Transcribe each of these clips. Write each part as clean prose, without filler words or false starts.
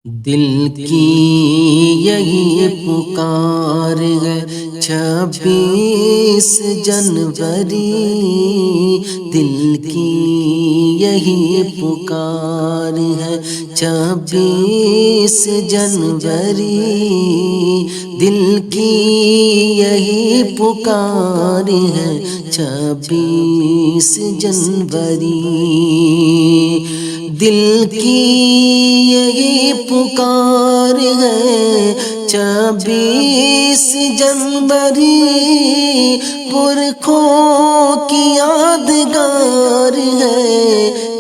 دل کی یہی پکار ہے 26 جنوری، دل کی یہی پکار ہے 26 جنوری، دل کی یہی پکار ہے 26 جنوری، دل کی یہی پکار ہے 26 جنوری، پرکھوں کی یادگار ہے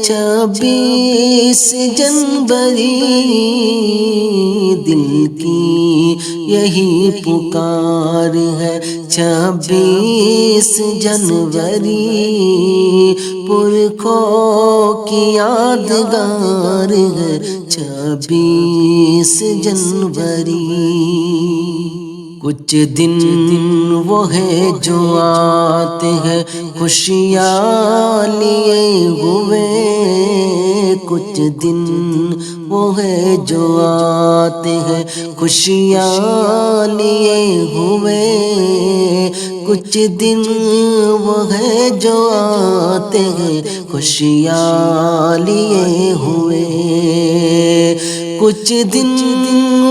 26 جنوری، دل کی یہی پکار ہے 26 جنوری، پرکھوں کی یادگار ہے 26 جنوری۔ کچھ دن وہ ہے جو آتے ہیں خوشیاں لیے ہوئے، کچھ دن وہ ہے جو آتے ہیں خوشیاں لیے ہوئے، کچھ دن وہ ہے جو آتے ہیں خوشیاں لیے ہوئے، کچھ دن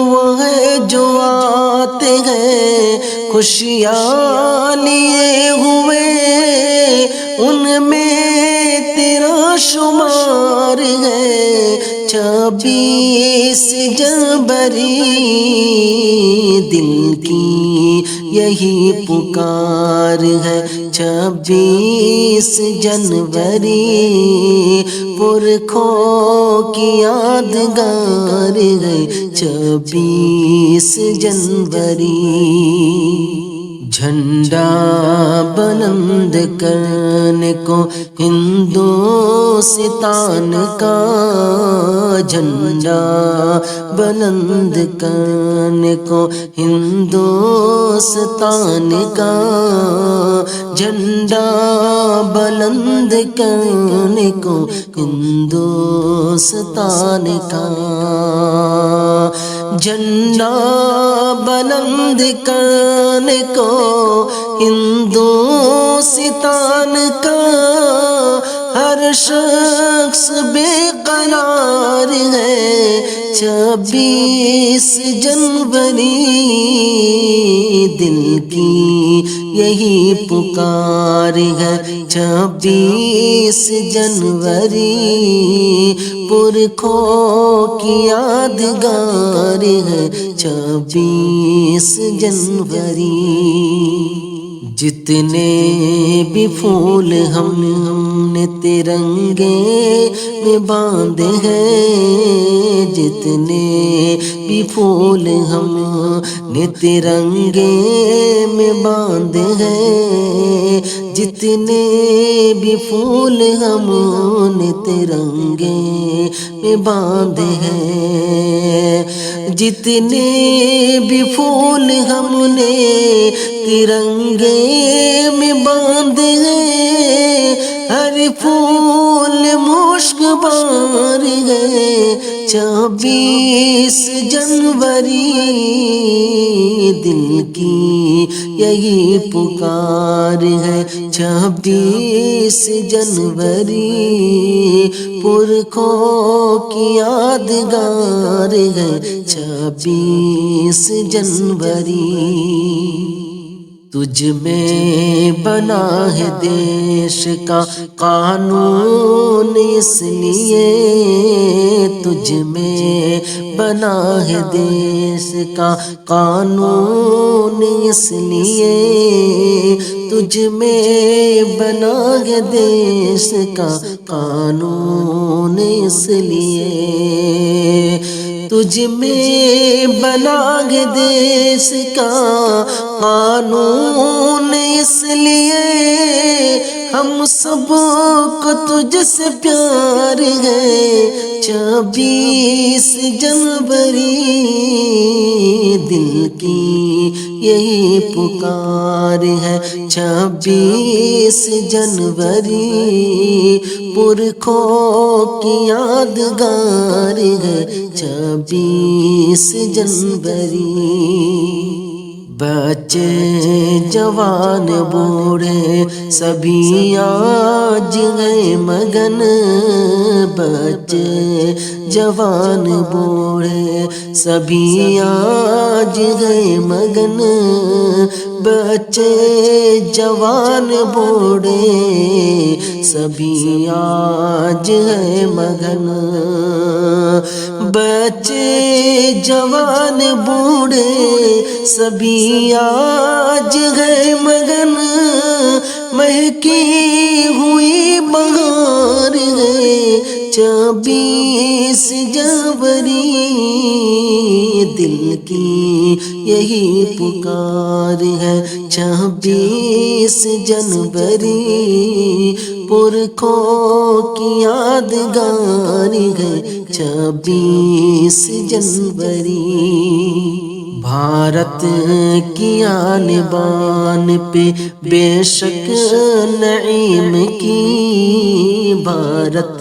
وہ ہے جو آتے ہیں خوشیاں لیے ہوئے، ان میں تیرا شمار ہے 26 جنوری، دل کی یہی پکار ہے 26 جنوری، پرکھوں کی یادگار ہے 26 جنوری، جھنڈا بلند کرنے کو ہندوستان کا، جھنڈا بلند کرنے کو ہندوستان کا، جھنڈا بلند کرنے کو ہندوستان کا، جھنڈا بلند کرنے کو ہندوستان کا، ہر شخص بے قرار ہے 26 جنوری، دل کی یہی پکار ہے 26 جنوری، پرکھوں کی یادگار ہے 26 جنوری، جتنے بھی پھول ہم نے ترنگے میں باندھے ہیں، جتنے بھی پھول ہم نے ترنگے میں باندھے ہیں، جتنے بھی پھول ہم نے ترنگے میں باندھے ہیں، جتنے بھی پھول ہم نے ترنگے میں باندھے ہیں، ہر پھول مشک بار ہے 26 جنوری، دل کی یہی پکار ہے 26 جنوری، پرکھوں کی یادگار ہے 26 جنوری، تجھ میں بنا ہے دیش کا قانون، اس لیے تجھ میں بنا ہے دیش کا قانون، اس لیے تجھ میں بنا ہے دیش کا قانون، اس لیے تجھ میں بنا ہے دیش کا قانون، اس لیے ہم سب کو تجھ سے پیار ہے 26 جنوری، دل کی یہی پکار ہے 26 جنوری پرکھوں کی یادگار ہے 26 جنوری بچے جوان بوڑھے سبھی آج گئے مگن بچے جوان بوڑھے سبھی آج گئے مگن بچے جوان بوڑھے سبھی آج گئے مگن بچے جوان بوڑھے سبھی آج گئے مگن مہکی ہوئی بہار ہے 26 جنوری دل کی یہی پکار ہے 26 جنوری پرکھوں کی یادگار ہے 26 جنوری بھارت کی آن بان پہ بے شک نعیم کی بھارت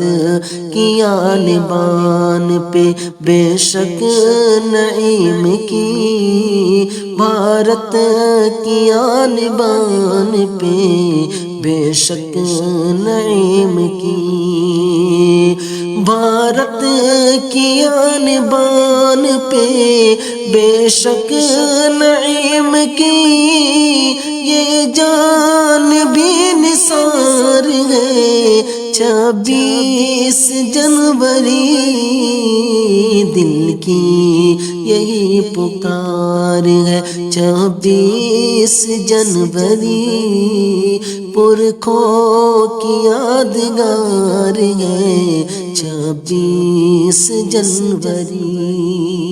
کی آن بان پہ بے شک نعیم کی بھارت کی آن بان پہ بے شک نعیم کی بھارت کی آن بان پہ بے شک نعیم کی یہ جان بھی نثار ہے 26 جنوری دل کی یہی پکار ہے 26 جنوری پرکھوں کی یادگار ہے 26 جنوری